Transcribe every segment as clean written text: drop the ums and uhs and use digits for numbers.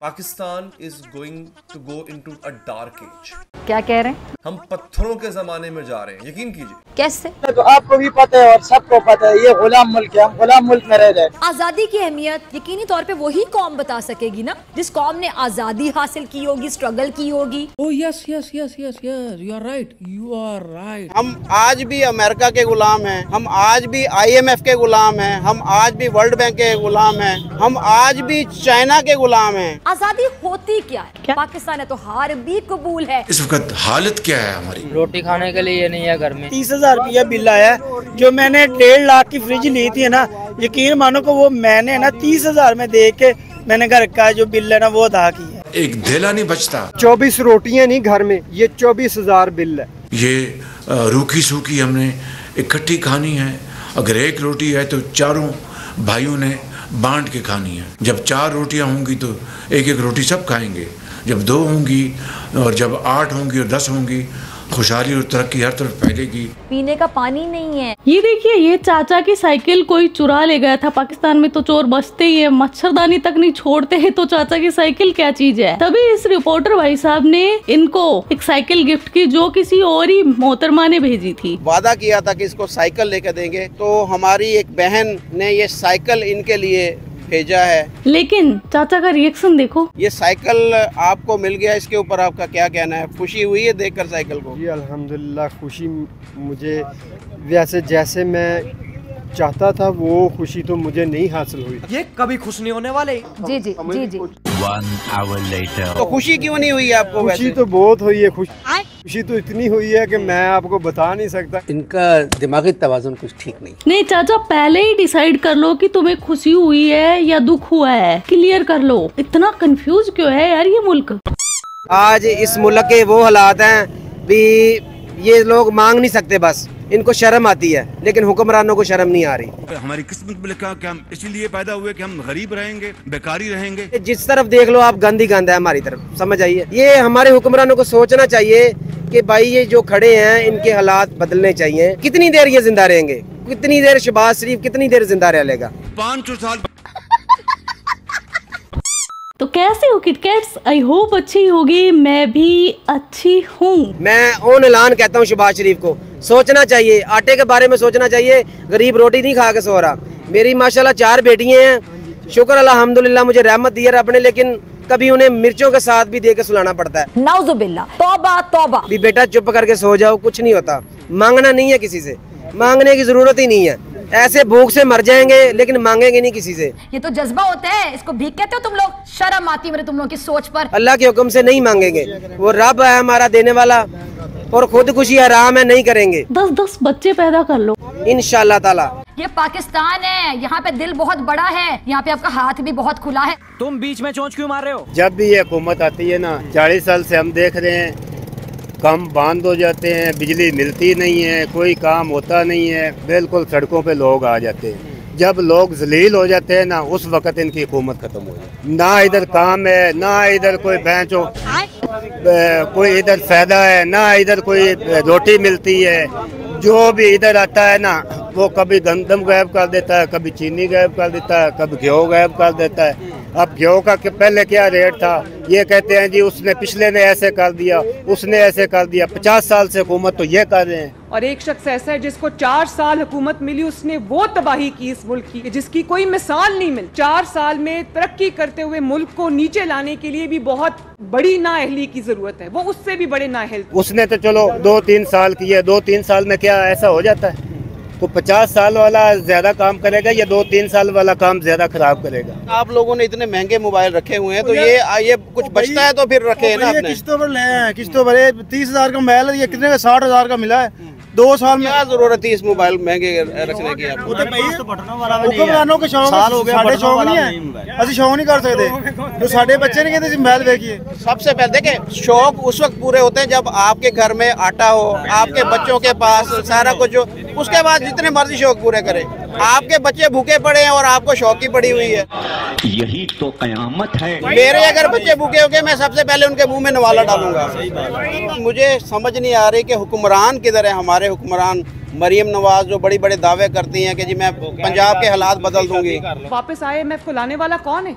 Pakistan is going to go into a dark age. क्या कह रहे हैं? हम पत्थरों के जमाने में जा रहे हैं, यकीन कीजिए। कैसे? तो आपको भी पता है और सबको पता है, ये गुलाम मुल्क है, हम गुलाम मुल्क में रह रहे हैं। आजादी की अहमियत यकीनी तौर पे वही कौम बता सकेगी ना जिस कौम ने आजादी हासिल की होगी, स्ट्रगल की होगी। Oh yes, you are right. हम आज भी अमेरिका के गुलाम हैं, हम आज भी IMF के गुलाम हैं, हम आज भी वर्ल्ड बैंक के गुलाम हैं, हम आज भी चाइना के गुलाम हैं। आजादी होती क्या है? पाकिस्तान है तो हार भी कबूल है। इस वक्त हालत क्या है हमारी? रोटी खाने के लिए नहीं है घर में। 30,000 रुपया बिल आया, जो मैंने 1.5 लाख की फ्रिज ली थी ना, यकीन मानो को वो मैंने ना 30,000 में दे के मैंने घर का जो बिल है ना वो अदा किया। एक धेला नहीं बचता। 24 रोटियां नहीं घर में, ये 24,000 बिल है। ये रूखी सूखी हमने इकट्ठी खानी है। अगर एक रोटी है तो चारों भाइयों ने बांट के खानी है। जब 4 रोटियां होंगी तो एक एक रोटी सब खाएंगे। जब 2 होंगी और जब 8 होंगी और 10 होंगी, खुशहाली और तरक्की हर तरफ फैलेगी। पीने का पानी नहीं है। ये देखिए, ये चाचा की साइकिल कोई चुरा ले गया था। पाकिस्तान में तो चोर बचते ही है, मच्छरदानी तक नहीं छोड़ते हैं, तो चाचा की साइकिल क्या चीज है। तभी इस रिपोर्टर भाई साहब ने इनको एक साइकिल गिफ्ट की, जो किसी और ही मोहतरमा ने भेजी थी। वादा किया था कि इसको साइकिल लेकर देंगे, तो हमारी एक बहन ने ये साइकिल इनके लिए भेजा है। लेकिन चाचा का रिएक्शन देखो। ये साइकिल आपको मिल गया, इसके ऊपर आपका क्या कहना है? खुशी हुई है देखकर साइकिल को? जी अल्हम्दुलिल्लाह, खुशी मुझे वैसे जैसे मैं चाहता था वो खुशी तो मुझे नहीं हासिल हुई। ये कभी खुश नहीं होने वाले। जी जी जी जी। 1 hour later. तो खुशी क्यों नहीं हुई आपको? खुशी तो बहुत हुई है, खुशी तो इतनी हुई है कि मैं आपको बता नहीं सकता। इनका दिमागी तवाज़ुन कुछ ठीक नहीं। चाचा, पहले ही डिसाइड कर लो कि तुम्हें खुशी हुई है या दुख हुआ है, क्लियर कर लो। इतना कंफ्यूज क्यों है यार ये मुल्क? आज इस मुल्क के वो हालात हैं भी, ये लोग मांग नहीं सकते, बस इनको शर्म आती है, लेकिन हुक्मरानों को शर्म नहीं आ रही। हमारी किस्मत में लिखा कि हम इसीलिए पैदा हुए कि हम गरीब रहेंगे, बेकारी रहेंगे। जिस तरफ देख लो आप, गंद ही गंद है हमारी तरफ, समझ आइए। ये हमारे हुक्मरानों को सोचना चाहिए कि भाई ये जो खड़े हैं इनके हालात बदलने चाहिए। कितनी देर ये जिंदा रहेंगे? कितनी देर शहबाज शरीफ कितनी देर जिंदा रह लेगा? 500 साल। तो कैसे हो किटकैट्स? आई होप अच्छी होगी। मैं भी अच्छी हूँ। मैं ऑन ऐलान कहता हूँ शहबाज शरीफ को सोचना चाहिए, आटे के बारे में सोचना चाहिए। गरीब रोटी नहीं खा के सो रहा। मेरी माशाल्लाह 4 बेटियां हैं, शुक्र अल्हम्दुलिल्लाह मुझे रहमत दी है रब ने, लेकिन कभी उन्हें मिर्चों के साथ भी दे के सुलाना पड़ता है। नाउजुबिल्लाह, तौबा तौबा। भी बेटा चुप करके सो जाओ, कुछ नहीं होता। मांगना नहीं है किसी से, मांगने की जरूरत ही नहीं है। ऐसे भूख से मर जाएंगे लेकिन मांगेंगे नहीं किसी से। ये तो जज्बा होता है, इसको भीख कहते हो तुम लोग। शर्म आती है मेरे तुम लोग की सोच पर। अल्लाह के हुक्म से नहीं मांगेंगे, वो रब है हमारा देने वाला, और खुद खुशी आराम है, नहीं करेंगे। 10-10 बच्चे पैदा कर लो इंशाअल्लाह ताला। ये पाकिस्तान है, यहाँ पे दिल बहुत बड़ा है, यहाँ पे आपका हाथ भी बहुत खुला है। तुम बीच में चोंच क्यों मार रहे हो? जब भी ये हुकूमत आती है ना, 40 साल से हम देख रहे हैं, काम बंद हो जाते हैं, बिजली मिलती नहीं है, कोई काम होता नहीं है, बिल्कुल सड़कों पे लोग आ जाते हैं। जब लोग जलील हो जाते हैं ना, उस वक्त इनकी हुकूमत खत्म हो जाती है। ना इधर काम है, ना इधर कोई बेंचो कोई इधर फायदा है, ना इधर कोई रोटी मिलती है। जो भी इधर आता है ना, वो कभी गंदम गायब कर देता है, कभी चीनी गायब कर देता है, कभी घ्यो गायब कर देता है। अब घ्यो का पहले क्या रेट था, ये कहते हैं जी उसने पिछले ने ऐसे कर दिया, उसने ऐसे कर दिया। 50 साल से हुकूमत तो ये कर रहे हैं। और एक शख्स ऐसा है जिसको 4 साल हुकूमत मिली, उसने वो तबाही की इस मुल्क की जिसकी कोई मिसाल नहीं मिली। 4 साल में तरक्की करते हुए मुल्क को नीचे लाने के लिए भी बहुत बड़ी नाअहली की जरूरत है, वो उससे भी बड़े नाअहल। उसने तो चलो 2-3 साल किए, 2-3 साल में क्या ऐसा हो जाता है? तो 50 साल वाला ज्यादा काम करेगा या 2-3 साल वाला काम ज्यादा खराब करेगा? आप लोगों ने इतने महंगे मोबाइल रखे हुए हैं, तो ये कुछ बचता है तो फिर रखे है ना अपने। किस्तों पर ले हैं, किस्तों पर 30,000 का मोबाइल है, ये कितने का? 60,000 का मिला है। 2 साल में क्या जरूरत थी इस मोबाइल महंगे रखने की? हुक्मरानों के शौक साल हो गया, साढ़े शौक नहीं है, असि शौक नहीं कर सकते। जो साढ़े बच्चे नहीं कहते मोबाइल देखिए। सबसे पहले देखें, शौक उस वक्त पूरे होते हैं जब आपके घर में आटा हो, आपके बच्चों के पास सारा कुछ हो। उसके बाद जितने मर्जी शौक पूरे करें। आपके बच्चे भूखे पड़े हैं और आपको शौक की पड़ी हुई है। यही तो कयामत है। मेरे अगर बच्चे भूखे हो गए, मैं सबसे पहले उनके मुंह में नवाला डालूंगा। मुझे समझ नहीं आ रही कि हुक्मरान किधर है हमारे हुक्मरान। मरियम नवाज जो बड़ी बड़े दावे करती हैं कि जी मैं पंजाब के हालात बदल दूंगी। वापस IMF को लाने वाला कौन है?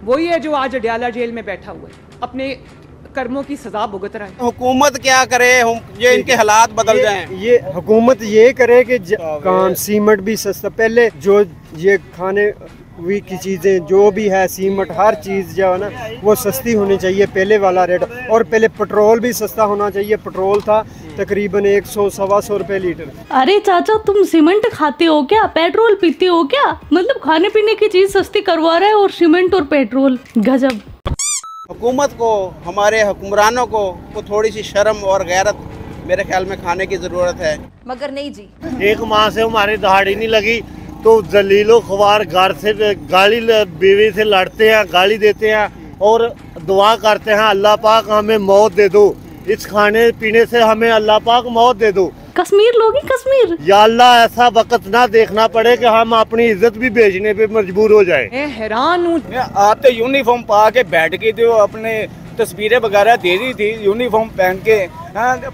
वही है जो आज अडयाला जेल में बैठा हुआ है, अपने कर्मों की सजा भुगत रहा है। हुकूमत क्या करे, ये इनके हालात बदल जाएं। ये हुकूमत ये करे कि काम सीमेंट भी सस्ता, पहले जो ये खाने की चीज़ें जो भी है, सीमेंट हर चीज़ जो है ना वो सस्ती होनी चाहिए, पहले वाला रेट। और पहले पेट्रोल भी सस्ता होना चाहिए, पेट्रोल था तकरीबन 100-125 रुपए लीटर। अरे चाचा, तुम सीमेंट खाते हो क्या, पेट्रोल पीते हो क्या? मतलब खाने पीने की चीज सस्ती करवा रहा है और सीमेंट और पेट्रोल, गजब। हुकूमत को, हमारे हुक्मरानों को थोड़ी सी शर्म और गैरत मेरे ख्याल में खाने की ज़रूरत है। मगर नहीं जी, एक माह से हमारी दहाड़ी नहीं लगी तो जलीलो ख्वार घर से गाली बीवी से लड़ते हैं, गाली देते हैं और दुआ करते हैं अल्लाह पाक हमें मौत दे दो, इस खाने पीने से हमें अल्लाह पाक मौत दे दो। कश्मीर लोगी कश्मीर, या अल्लाह ऐसा वक्त ना देखना पड़े कि हम अपनी इज्जत भी बेचने पे मजबूर हो जाए। मैं हैरान हूँ। आप तो यूनिफॉर्म पा के बैठ के थे, अपने तस्वीरें वगैरह दे दी थी यूनिफॉर्म पहन के।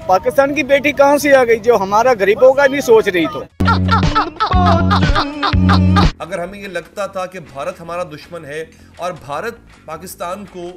पाकिस्तान की बेटी कहाँ से आ गई जो हमारा गरीबों का नहीं सोच रही? तो अगर हमें ये लगता था कि भारत हमारा दुश्मन है और भारत पाकिस्तान को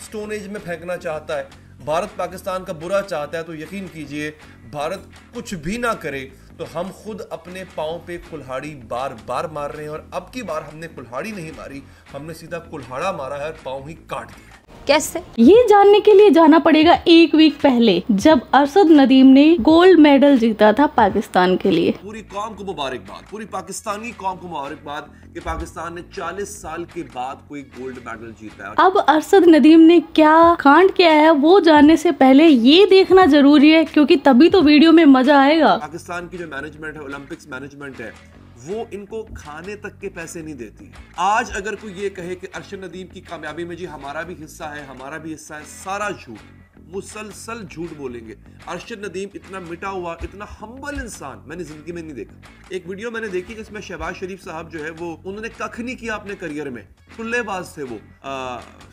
स्टोन एज में फेंकना चाहता है, भारत पाकिस्तान का बुरा चाहता है, तो यकीन कीजिए भारत कुछ भी ना करे तो हम खुद अपने पाँव पे कुल्हाड़ी बार बार मार रहे हैं। और अब की बार हमने कुल्हाड़ी नहीं मारी, हमने सीधा कुल्हाड़ा मारा है और पाँव ही काट दिया। कैसे? ये जानने के लिए जाना पड़ेगा 1 वीक पहले, जब अरशद नदीम ने गोल्ड मेडल जीता था पाकिस्तान के लिए। पूरी कौम को मुबारकबाद, पूरी पाकिस्तानी कौम को मुबारकबाद कि पाकिस्तान ने 40 साल के बाद कोई गोल्ड मेडल जीता है। अब अरशद नदीम ने क्या कांड किया है वो जानने से पहले ये देखना जरूरी है, क्योंकि तभी तो वीडियो में मजा आएगा। पाकिस्तान की जो मैनेजमेंट है, ओलंपिक्स मैनेजमेंट है, वो इनको खाने तक के पैसे नहीं देती। आज अगर कोई ये कहे कि अरशद नदीम की कामयाबी में जी हमारा भी हिस्सा है, हमारा भी हिस्सा है, सारा झूठ, मुसलसल झूठ बोलेंगे। अरशद नदीम इतना मिटा हुआ, इतना हम्बल इंसान मैंने जिंदगी में नहीं देखा। एक वीडियो मैंने देखी जिसमें शहबाज शरीफ साहब जो है वो उन्होंने कख नहीं किया अपने करियर में, खुल्लेबाज थे वो,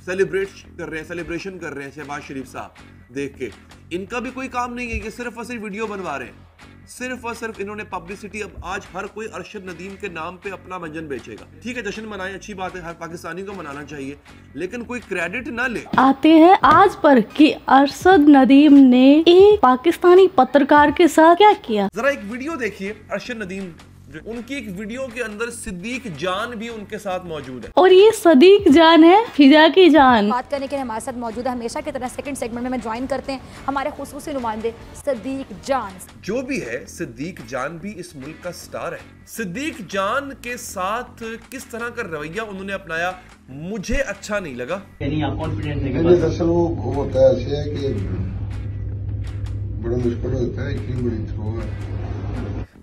सेलिब्रेशन कर रहे हैं शहबाज शरीफ साहब देख के। इनका भी कोई काम नहीं है, ये सिर्फ और सिर्फ वीडियो बनवा रहे हैं, सिर्फ और सिर्फ इन्होंने पब्लिसिटी। अब आज हर कोई अरशद नदीम के नाम पे अपना मंजन बेचेगा। ठीक है, जश्न मनाएं, अच्छी बात है, हर पाकिस्तानी को मनाना चाहिए, लेकिन कोई क्रेडिट ना ले। आते हैं आज पर कि अरशद नदीम ने एक पाकिस्तानी पत्रकार के साथ क्या किया। जरा एक वीडियो देखिए अरशद नदीम, उनकी एक वीडियो के अंदर सिद्दीक जान भी उनके साथ मौजूद है। और ये सिद्दीक जान है फिजा की जान। बात करने के लिए हमारे साथ मौजूद है हमेशा की तरह सेकंड सेगमेंट में ज्वाइन करते हैं हमारे खुसूसी नुमाइंदे सिद्दीक जान। जो भी है, सिद्दीक जान भी इस मुल्क का स्टार है। सिद्दीक जान के साथ किस तरह का रवैया उन्होंने अपनाया मुझे अच्छा नहीं लगा। दरअसल वो होता है ऐसे है कि बड़ा मुश्किल होता है, इतनी बड़ी थ्रो है।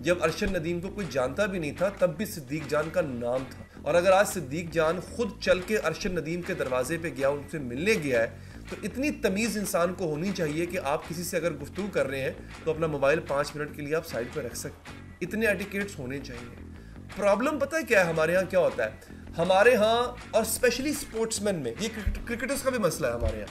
जब अरशद नदीम को कोई जानता भी नहीं था तब भी सिद्दीक जान का नाम था, और अगर आज सिद्दीक जान खुद चल के अरशद नदीम के दरवाजे पे गया, उनसे मिलने गया है, तो इतनी तमीज़ इंसान को होनी चाहिए कि आप किसी से अगर गुफ्तगू कर रहे हैं तो अपना मोबाइल 5 मिनट के लिए आप साइड पर रख सकते हैं। इतने एटिकेट्स होने चाहिए। प्रॉब्लम पता है क्या है हमारे यहाँ क्या होता है, हमारे यहाँ और स्पेशली स्पोर्ट्समैन में, ये क्रिकेटर्स का भी मसला है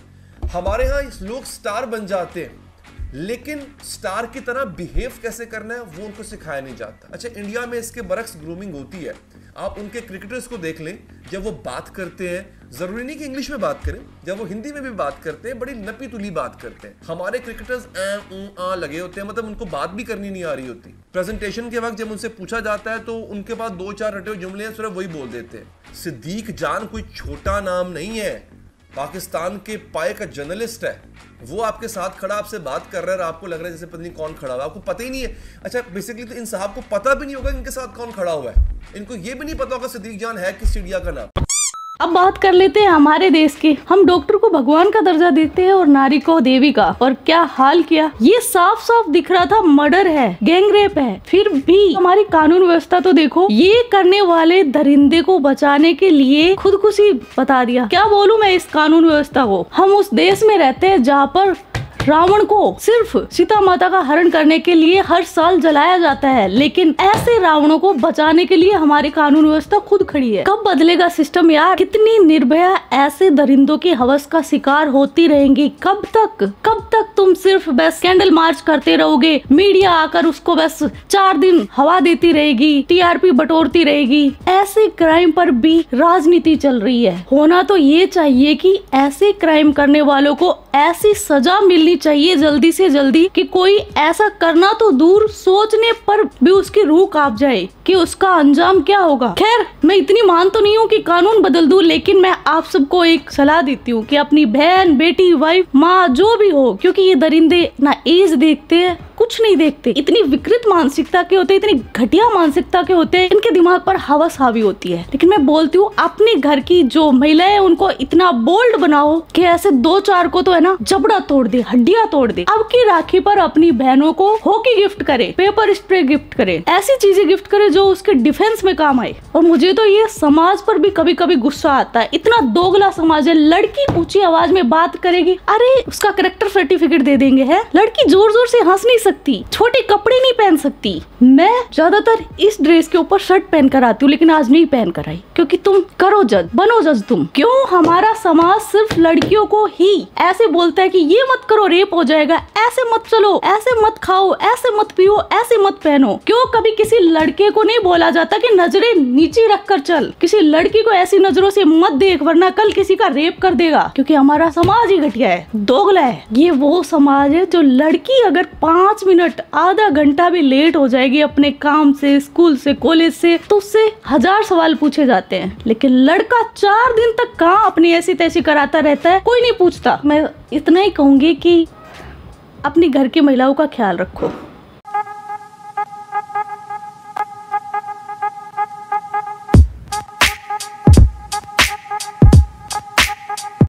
हमारे यहाँ लोग स्टार बन जाते हैं लेकिन स्टार की तरह बिहेव कैसे करना है वो उनको सिखाया नहीं जाता। अच्छा, इंडिया में इसके बरक्स ग्रूमिंग होती है। आप उनके क्रिकेटर्स को देख लें, जब वो बात करते हैं, जरूरी नहीं कि इंग्लिश में बात करें, जब वो हिंदी में भी बात करते हैं बड़ी नपी तुली बात करते हैं। हमारे क्रिकेटर्स लगे होते हैं, मतलब उनको बात भी करनी नहीं आ रही होती। प्रेजेंटेशन के वक्त जब उनसे पूछा जाता है तो उनके पास 2-4 रटे हुए जुमले हैं, सिर्फ वही बोल देते हैं। सिद्दीक जान कोई छोटा नाम नहीं है, पाकिस्तान के पाए का जर्नलिस्ट है। वो आपके साथ खड़ा आपसे बात कर रहा है और आपको लग रहा है जैसे पता नहीं कौन खड़ा हुआ है, आपको पता ही नहीं है। अच्छा, बेसिकली तो इन साहब को पता भी नहीं होगा इनके साथ कौन खड़ा हुआ है, इनको ये भी नहीं पता होगा सिद्दीक जान है किस चिड़िया का नाम। अब बात कर लेते हैं हमारे देश की। हम डॉक्टर को भगवान का दर्जा देते हैं और नारी को देवी का, और क्या हाल किया। ये साफ साफ दिख रहा था मर्डर है, गैंग रेप है, फिर भी हमारी कानून व्यवस्था तो देखो। ये करने वाले दरिंदे को बचाने के लिए खुदकुशी बता दिया। क्या बोलूं मैं इस कानून व्यवस्था को। हम उस देश में रहते हैं जहाँ पर रावण को सिर्फ सीता माता का हरण करने के लिए हर साल जलाया जाता है, लेकिन ऐसे रावणों को बचाने के लिए हमारी कानून व्यवस्था खुद खड़ी है। कब बदलेगा सिस्टम यार? कितनी निर्भया ऐसे दरिंदों की हवस का शिकार होती रहेंगी? कब तक तुम सिर्फ बस कैंडल मार्च करते रहोगे? मीडिया आकर उसको बस 4 दिन हवा देती रहेगी, टीआरपी बटोरती रहेगी। ऐसे क्राइम पर भी राजनीति चल रही है। होना तो ये चाहिए कि ऐसे क्राइम करने वालों को ऐसी सजा मिलनी चाहिए जल्दी से जल्दी कि कोई ऐसा करना तो दूर, सोचने पर भी उसकी रूह कांप जाए कि उसका अंजाम क्या होगा। खैर, मैं इतनी मान तो नहीं हूँ कि कानून बदल दूं, लेकिन मैं आप सबको एक सलाह देती हूँ कि अपनी बहन, बेटी, वाइफ, माँ जो भी हो, क्योंकि ये दरिंदे ना एज देखते हैं, कुछ नहीं देखते, इतनी विकृत मानसिकता के होते, इतनी घटिया मानसिकता के होते, इनके दिमाग पर हवस हावी होती है। लेकिन मैं बोलती हूँ अपने घर की जो महिलाएं उनको इतना बोल्ड बनाओ कि ऐसे 2-4 को तो है ना जबड़ा तोड़ दे, हड्डियां तोड़ दे। अब की राखी पर अपनी बहनों को हॉकी गिफ्ट करे, पेपर स्प्रे गिफ्ट करे, ऐसी चीजें गिफ्ट करे जो उसके डिफेंस में काम आए। और मुझे तो ये समाज पर भी कभी कभी गुस्सा आता है, इतना दोगला समाज है। लड़की ऊंची आवाज में बात करेगी, अरे उसका कैरेक्टर सर्टिफिकेट दे देंगे है। लड़की जोर जोर से हंस नहीं सकती, छोटे कपड़े नहीं पहन सकती। मैं ज्यादातर इस ड्रेस के ऊपर शर्ट पहन कर आती हूँ, लेकिन आज नहीं पहन कर आई, क्योंकि तुम करो जज, बनो जज तुम। क्यों हमारा समाज सिर्फ लड़कियों को ही ऐसे बोलता है कि ये मत करो रेप हो जाएगा, ऐसे मत चलो, ऐसे मत खाओ, ऐसे मत पियो, ऐसे मत पहनो। क्यों कभी किसी लड़के को नहीं बोला जाता कि नजरें नीचे रखकर चल, किसी लड़की को ऐसी नजरों से मत देख वरना कल किसी का रेप कर देगा? क्योंकि हमारा समाज ही घटिया है, दोगला है। ये वो समाज है जो लड़की अगर 5 मिनट, आधा घंटा भी लेट हो जाएगी अपने काम से, स्कूल से, कॉलेज से, तो उससे 1000 सवाल पूछे जाते हैं। लेकिन लड़का 4 दिन तक कहाँ अपनी ऐसी तैसी कराता रहता है, कोई नहीं पूछता। मैं इतना ही कहूंगी कि अपनी घर की महिलाओं का ख्याल रखो।